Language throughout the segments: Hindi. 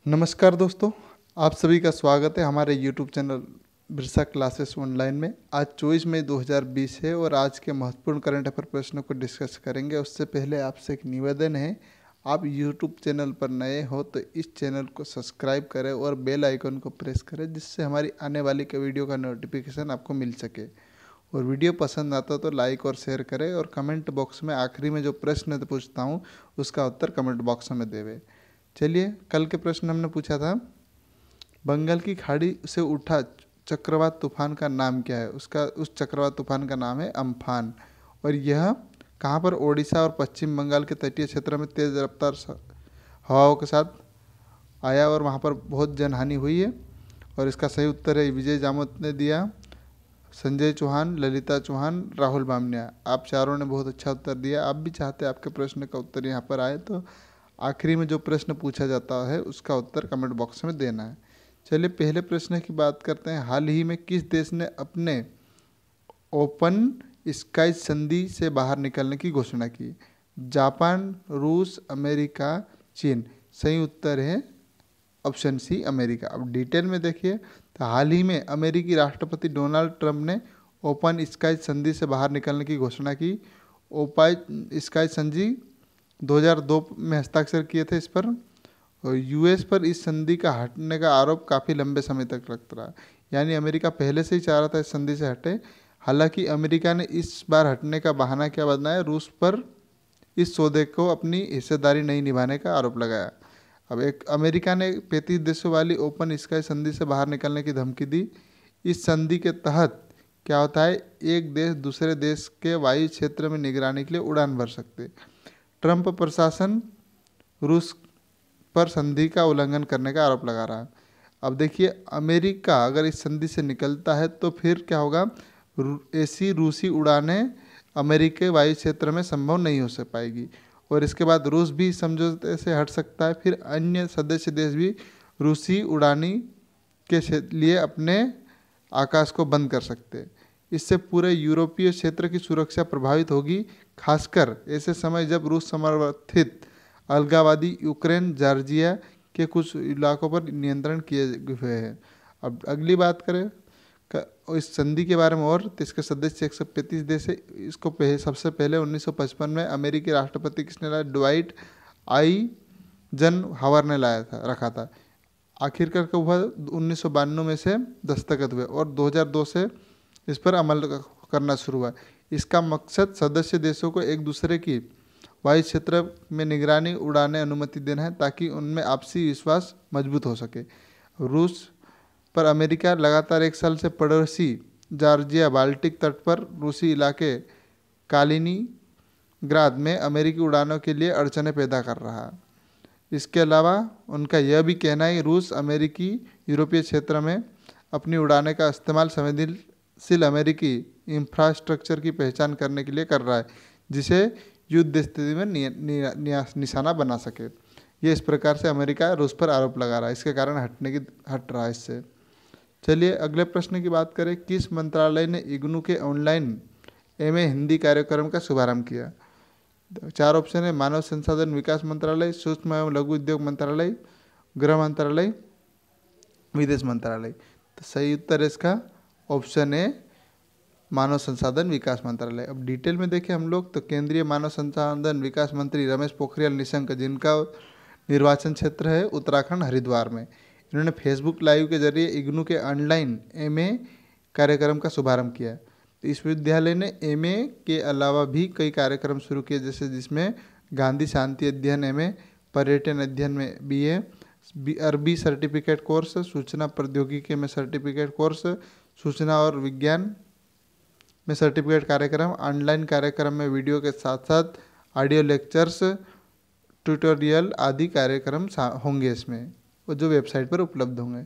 नमस्कार दोस्तों, आप सभी का स्वागत है हमारे YouTube channel Birsa classes online में। आज 24 मई 2020 है और आज के महत्वपूर्ण करंट अफेयर प्रश्नों को डिस्कस करेंगे। उससे पहले आपसे एक निवेदन है, आप YouTube चैनल पर नए हो तो इस चैनल को सब्सक्राइब करें और बेल आइकन को प्रेस करें, जिससे हमारी आने वाली वीडियो का नोटिफिकेशन आपको मिल सके। और वीडियो पसंद आता तो लाइक और शेयर करें और कमेंट बॉक्स में आखिरी में जो प्रश्न पूछता हूँ उसका उत्तर कमेंट बॉक्स में देवे। चलिए, कल के प्रश्न हमने पूछा था, बंगाल की खाड़ी से उठा चक्रवात तूफान का नाम क्या है। उस चक्रवात तूफान का नाम है अम्फान। और यह कहाँ पर, ओडिशा और पश्चिम बंगाल के तटीय क्षेत्र में तेज़ रफ्तार हवाओं के साथ आया और वहाँ पर बहुत जनहानि हुई है। और इसका सही उत्तर है विजय जामोद ने दिया, संजय चौहान, ललिता चौहान, राहुल बामनिया। आप चारों ने बहुत अच्छा उत्तर दिया। आप भी चाहते हैं आपके प्रश्न का उत्तर यहाँ पर आए तो आखिरी में जो प्रश्न पूछा जाता है उसका उत्तर कमेंट बॉक्स में देना है। चलिए, पहले प्रश्न की बात करते हैं। हाल ही में किस देश ने अपने ओपन स्काई संधि से बाहर निकलने की घोषणा की। जापान, रूस, अमेरिका, चीन। सही उत्तर है ऑप्शन सी, अमेरिका। अब डिटेल में देखिए तो हाल ही में अमेरिकी राष्ट्रपति डोनाल्ड ट्रंप ने ओपन स्काई संधि से बाहर निकलने की घोषणा की। ओपन स्काई संधि 2002 में हस्ताक्षर किए थे इस पर। और यूएस पर इस संधि का हटने का आरोप काफ़ी लंबे समय तक लगता रहा, यानी अमेरिका पहले से ही चाह रहा था इस संधि से हटे। हालांकि अमेरिका ने इस बार हटने का बहाना क्या बनाया, रूस पर इस सौदे को अपनी हिस्सेदारी नहीं निभाने का आरोप लगाया। अब अमेरिका ने 35 देशों वाली ओपन स्काई संधि से बाहर निकलने की धमकी दी। इस संधि के तहत क्या होता है, एक देश दूसरे देश के वायु क्षेत्र में निगरानी के लिए उड़ान भर सकते। ट्रंप प्रशासन रूस पर संधि का उल्लंघन करने का आरोप लगा रहा है। अब देखिए, अमेरिका अगर इस संधि से निकलता है तो फिर क्या होगा, ऐसी रूसी उड़ानें अमेरिकी वायु क्षेत्र में संभव नहीं हो सक पाएगी। और इसके बाद रूस भी समझौते से हट सकता है, फिर अन्य सदस्य देश भी रूसी उड़ानी के लिए अपने आकाश को बंद कर सकते हैं। इससे पूरे यूरोपीय क्षेत्र की सुरक्षा प्रभावित होगी, खासकर ऐसे समय जब रूस समर्थित अलगाववादी यूक्रेन, जॉर्जिया के कुछ इलाकों पर नियंत्रण किए हुए हैं। अब अगली बात करें इस संधि के बारे में, और तो इसके सदस्य 135 देश है। इसको सबसे पहले 1955 में अमेरिकी राष्ट्रपति किसने लाया, ड्वाइट आई जन हावर ने रखा था। आखिरकार कब हुआ, 1992 में से दस्तखत हुए और 2002 से इस पर अमल करना शुरू हुआ। इसका मकसद सदस्य देशों को एक दूसरे की वायु क्षेत्र में निगरानी उड़ाने अनुमति देना है, ताकि उनमें आपसी विश्वास मजबूत हो सके। रूस पर अमेरिका लगातार 1 साल से पड़ोसी जॉर्जिया, बाल्टिक तट पर रूसी इलाके कालिनिंग्राद में अमेरिकी उड़ानों के लिए अड़चनें पैदा कर रहा है। इसके अलावा उनका यह भी कहना है कि रूस अमेरिकी यूरोपीय क्षेत्र में अपनी उड़ाने का इस्तेमाल संवेदनशील अमेरिकी इंफ्रास्ट्रक्चर की पहचान करने के लिए कर रहा है, जिसे युद्ध स्थिति में निशाना बना सके। ये इस प्रकार से अमेरिका रूस पर आरोप लगा रहा है, इसके कारण हट रहा है इससे। चलिए, अगले प्रश्न की बात करें। किस मंत्रालय ने इग्नू के ऑनलाइन एमए हिंदी कार्यक्रम का शुभारंभ किया। 4 ऑप्शन है, मानव संसाधन विकास मंत्रालय, सूक्ष्म एवं लघु उद्योग मंत्रालय, गृह मंत्रालय, विदेश मंत्रालय। तो सही उत्तर है इसका ऑप्शन है मानव संसाधन विकास मंत्रालय। अब डिटेल में देखें हम लोग तो केंद्रीय मानव संसाधन विकास मंत्री रमेश पोखरियाल निशंक, जिनका निर्वाचन क्षेत्र है उत्तराखंड हरिद्वार में, इन्होंने फेसबुक लाइव के जरिए इग्नू के ऑनलाइन एमए कार्यक्रम का शुभारंभ किया। तो इस विद्यालय ने एमए के अलावा भी कई कार्यक्रम शुरू किए, जैसे जिसमें गांधी शांति अध्ययन एमए, पर्यटन अध्ययन में बीए, अरबी सर्टिफिकेट कोर्स, सूचना प्रौद्योगिकी में सर्टिफिकेट कोर्स, सूचना और विज्ञान में सर्टिफिकेट कार्यक्रम, ऑनलाइन कार्यक्रम में वीडियो के साथ साथ ऑडियो लेक्चर्स, ट्यूटोरियल आदि कार्यक्रम होंगे इसमें, और जो वेबसाइट पर उपलब्ध होंगे।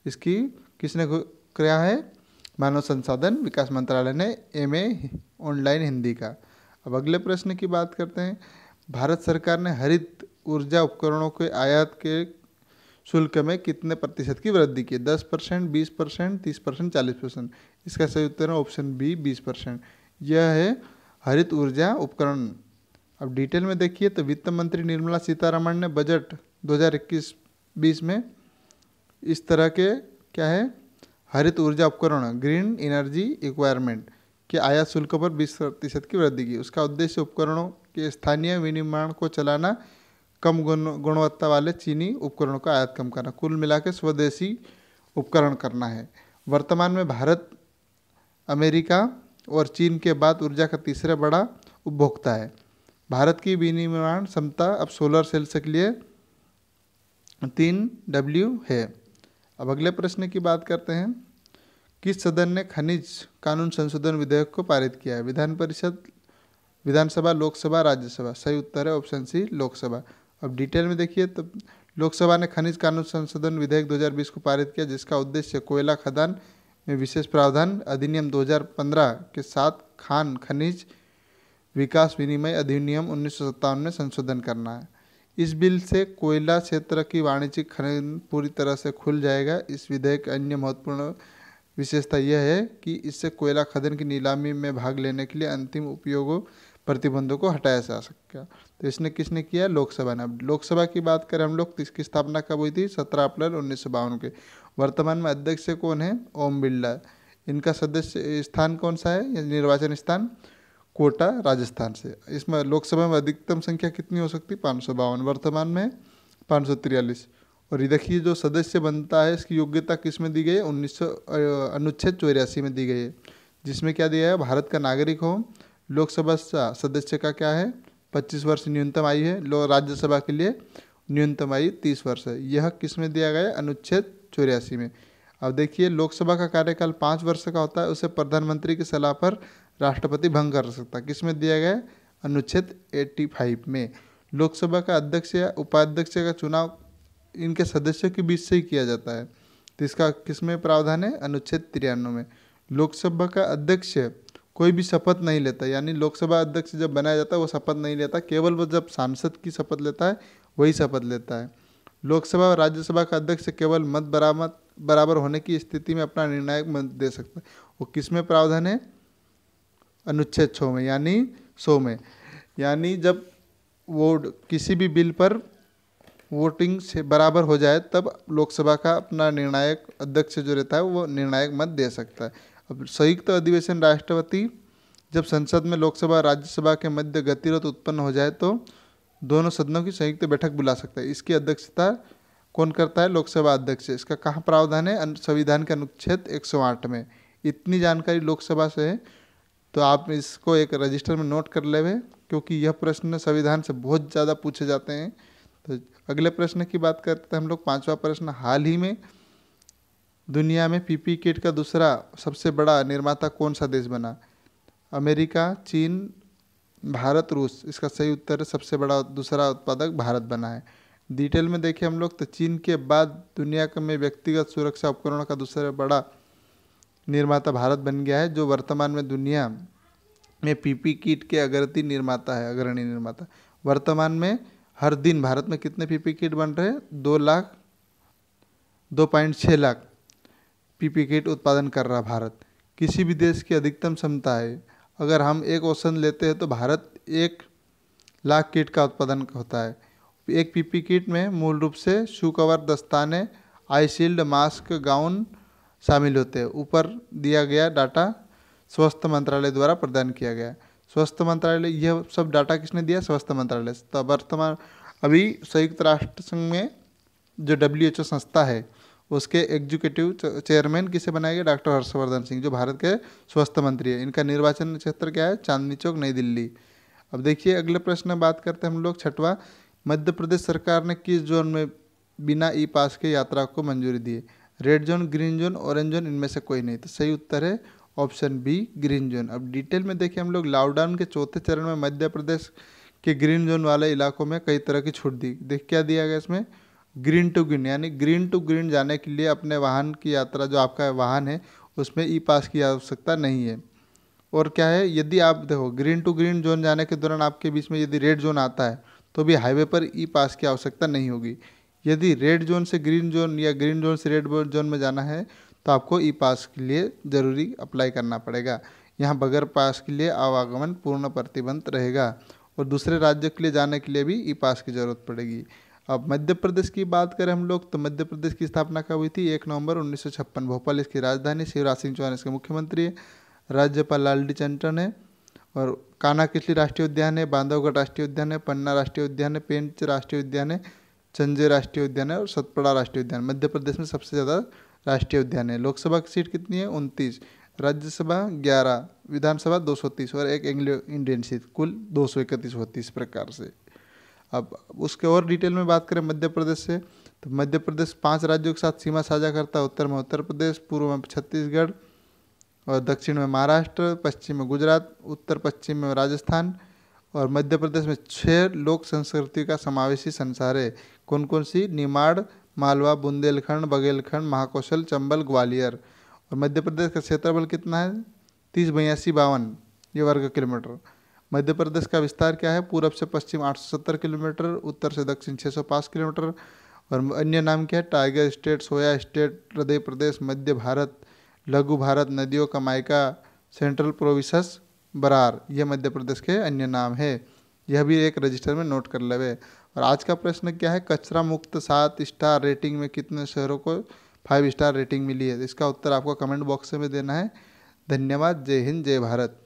इसकी किसने किया है, मानव संसाधन विकास मंत्रालय ने एमए ऑनलाइन हिंदी का। अब अगले प्रश्न की बात करते हैं। भारत सरकार ने हरित ऊर्जा उपकरणों के आयात के शुल्क में कितने प्रतिशत की वृद्धि की, 10%, 20%, 30%, 40%। इसका सही उत्तर है ऑप्शन बी, 20%। यह है हरित ऊर्जा उपकरण। अब डिटेल में देखिए तो वित्त मंत्री निर्मला सीतारमण ने बजट 2021 2020 में इस तरह के क्या है, हरित ऊर्जा उपकरण ग्रीन एनर्जी इक्वायरमेंट के आयात शुल्क पर 20% की वृद्धि की। उसका उद्देश्य उपकरणों के स्थानीय विनिर्माण को चलाना, कम गुणवत्ता वाले चीनी उपकरणों का आयात कम करना, कुल मिला के स्वदेशी उपकरण करना है। वर्तमान में भारत अमेरिका और चीन के बाद ऊर्जा का तीसरा बड़ा उपभोक्ता है। भारत की विनिर्माण क्षमता अब सोलर सेल्स के लिए 3W है। अब अगले प्रश्न की बात करते हैं। किस सदन ने खनिज कानून संशोधन विधेयक को पारित किया है? विधान परिषद, विधानसभा, लोकसभा, राज्यसभा। सही उत्तर है ऑप्शन सी, लोकसभा। अब डिटेल में देखिए तो लोकसभा ने खनिज कानून संशोधन विधेयक 2020 को पारित किया, जिसका उद्देश्य कोयला खदान में विशेष प्रावधान अधिनियम 2015 के साथ खान खनिज विकास विनिमय अधिनियम 1957 में संशोधन करना है। इस बिल से कोयला क्षेत्र की वाणिज्यिक खनन पूरी तरह से खुल जाएगा। इस विधेयक की अन्य महत्वपूर्ण विशेषता यह है कि इससे कोयला खदान की नीलामी में भाग लेने के लिए अंतिम उपयोगों प्रतिबंधों को हटाया जा सकेगा। तो इसने किसने किया? लोकसभा ने। अब लोकसभा की बात करें हम लोग, इसकी स्थापना कब हुई थी? 17 अप्रैल 1952 के। वर्तमान में अध्यक्ष कौन है? ओम बिरला। इनका सदस्य स्थान कौन सा है? निर्वाचन स्थान कोटा, राजस्थान से। इसमें लोकसभा में अधिकतम संख्या कितनी हो सकती? 552। वर्तमान में 543। और ये देखिए जो सदस्य बनता है इसकी योग्यता किस में दी गई है? अनुच्छेद 84 में दी गई है, जिसमें क्या दिया है? भारत का नागरिक हो। लोकसभा सदस्य का क्या है? 25 वर्ष न्यूनतम आयु है। राज्यसभा के लिए न्यूनतम आयु 30 वर्ष है। यह किस में दिया गया है? अनुच्छेद 84 में। अब देखिए लोकसभा का कार्यकाल 5 वर्ष का होता है, उसे प्रधानमंत्री की सलाह पर राष्ट्रपति भंग कर सकता है। किस में दिया गया है? अनुच्छेद 85 में। लोकसभा का अध्यक्ष या उपाध्यक्ष का चुनाव इनके सदस्यों के बीच से ही किया जाता है, तो इसका किस में प्रावधान है? अनुच्छेद 93 में। लोकसभा का अध्यक्ष कोई भी शपथ नहीं लेता, यानी लोकसभा अध्यक्ष जब बनाया जाता है वो शपथ नहीं लेता, केवल वो जब सांसद की शपथ लेता है वही शपथ लेता है। लोकसभा और राज्यसभा का अध्यक्ष केवल मत बराबर होने की स्थिति में अपना निर्णायक मत दे सकता है। वो किस में प्रावधान है? अनुच्छेद 6 में, यानी 100 में। यानी जब वोट किसी भी बिल पर वोटिंग से बराबर हो जाए तब लोकसभा का अपना निर्णायक अध्यक्ष जो रहता है वो निर्णायक मत दे सकता है। अब संयुक्त अधिवेशन राष्ट्रपति जब संसद में लोकसभा और राज्यसभा के मध्य गतिरोध उत्पन्न हो जाए तो दोनों सदनों की संयुक्त बैठक बुला सकता है। इसकी अध्यक्षता कौन करता है? लोकसभा अध्यक्ष। इसका कहाँ प्रावधान है? संविधान के अनुच्छेद 108 में। इतनी जानकारी लोकसभा से है तो आप इसको एक रजिस्टर में नोट कर लेवे, क्योंकि यह प्रश्न संविधान से बहुत ज़्यादा पूछे जाते हैं। तो अगले प्रश्न की बात करते हैं हम लोग। 5वां प्रश्न, हाल ही में दुनिया में पीपी किट का दूसरा सबसे बड़ा निर्माता कौन सा देश बना? अमेरिका, चीन, भारत, रूस। इसका सही उत्तर है सबसे बड़ा दूसरा उत्पादक भारत बना है। डिटेल में देखें हम लोग तो चीन के बाद दुनिया में व्यक्तिगत सुरक्षा उपकरणों का दूसरा बड़ा निर्माता भारत बन गया है, जो वर्तमान में दुनिया में पीपी किट के अग्रणी निर्माता। वर्तमान में हर दिन भारत में कितने पीपी किट बन रहे हैं? 2.6 लाख पीपी किट उत्पादन कर रहा भारत। किसी भी देश की अधिकतम क्षमता है, अगर हम एक औसत लेते हैं तो भारत 1 लाख किट का उत्पादन होता है। एक पीपी किट में मूल रूप से शू कवर, दस्ताने, आई शील्ड, मास्क, गाउन शामिल होते हैं। ऊपर दिया गया डाटा स्वास्थ्य मंत्रालय द्वारा प्रदान किया गया। स्वास्थ्य मंत्रालय, यह सब डाटा किसने दिया? स्वास्थ्य मंत्रालय। तो वर्तमान अभी संयुक्त राष्ट्र संघ में जो WHO संस्था है उसके एग्जीक्यूटिव चेयरमैन किसे बनाया गया? डॉक्टर हर्षवर्धन सिंह, जो भारत के स्वास्थ्य मंत्री है। इनका निर्वाचन क्षेत्र क्या है? चांदनी चौक, नई दिल्ली। अब देखिए अगले प्रश्न में बात करते हैं हम लोग। 6वां, मध्य प्रदेश सरकार ने किस जोन में बिना ई पास के यात्रा को मंजूरी दी है? Red zone, green zone, orange zone, इनमें से कोई नहीं। तो सही उत्तर है ऑप्शन बी, ग्रीन जोन। अब डिटेल में देखिए हम लोग। लॉकडाउन के चौथे चरण में मध्य प्रदेश के ग्रीन जोन वाले इलाकों में कई तरह की छूट दी। देख क्या दिया गया इसमें? ग्रीन टू ग्रीन, यानी ग्रीन टू ग्रीन जाने के लिए अपने वाहन की यात्रा, जो आपका वाहन है उसमें ई पास की आवश्यकता नहीं है। और क्या है, यदि आप देखो ग्रीन टू ग्रीन जोन जाने के दौरान आपके बीच में यदि रेड जोन आता है तो भी हाईवे पर ई पास की आवश्यकता नहीं होगी। यदि रेड जोन से ग्रीन जोन या ग्रीन जोन से रेड जोन में जाना है तो आपको ई पास के लिए ज़रूरी अप्लाई करना पड़ेगा। यहाँ बगैर पास के लिए आवागमन पूर्ण प्रतिबंध रहेगा और दूसरे राज्य के लिए जाने के लिए भी ई पास की ज़रूरत पड़ेगी। अब मध्य प्रदेश की बात करें हम लोग तो मध्य प्रदेश की स्थापना कब हुई थी? 1 नवंबर 1956। भोपाल इसकी राजधानी, शिवराज सिंह चौहान इसके मुख्यमंत्री है, राज्यपाल लालजी टंडन है। और कान्हा-किसली राष्ट्रीय उद्यान है, बांधवगढ़ राष्ट्रीय उद्यान है, पन्ना राष्ट्रीय उद्यान है, पेंच राष्ट्रीय उद्यान है, चंजे राष्ट्रीय उद्यान है और सतपड़ा राष्ट्रीय उद्यान। मध्य प्रदेश में सबसे ज़्यादा राष्ट्रीय उद्यान है। लोकसभा की सीट कितनी है? 29, राज्यसभा 11, विधानसभा 230 और एक एंग्लो इंडियन सीट, कुल 231 होती है इस प्रकार से। अब उसके और डिटेल में बात करें मध्य प्रदेश से, तो मध्य प्रदेश 5 राज्यों के साथ सीमा साझा करता है। उत्तर में उत्तर प्रदेश, पूर्व में छत्तीसगढ़ और दक्षिण में महाराष्ट्र, पश्चिम में गुजरात, उत्तर पश्चिम में राजस्थान। और मध्य प्रदेश में 6 लोक संस्कृति का समावेशी संसार है। कौन कौन सी? निमाड़, मालवा, बुंदेलखंड, बघेलखंड, महाकौशल, चंबल, ग्वालियर। और मध्य प्रदेश का क्षेत्रफल कितना है? 30,82,52 ये वर्ग किलोमीटर। मध्य प्रदेश का विस्तार क्या है? पूरब से पश्चिम 870 किलोमीटर, उत्तर से दक्षिण 605 किलोमीटर। और अन्य नाम क्या है? टाइगर स्टेट, सोया स्टेट, हृदय प्रदेश, मध्य भारत, लघु भारत, नदियों का मायका, सेंट्रल प्रोविंस, बरार, यह मध्य प्रदेश के अन्य नाम है। यह भी एक रजिस्टर में नोट कर लेवे। और आज का प्रश्न क्या है? कचरा मुक्त 7 स्टार रेटिंग में कितने शहरों को 5 स्टार रेटिंग मिली है? इसका उत्तर आपको कमेंट बॉक्स में देना है। धन्यवाद। जय हिंद, जय भारत।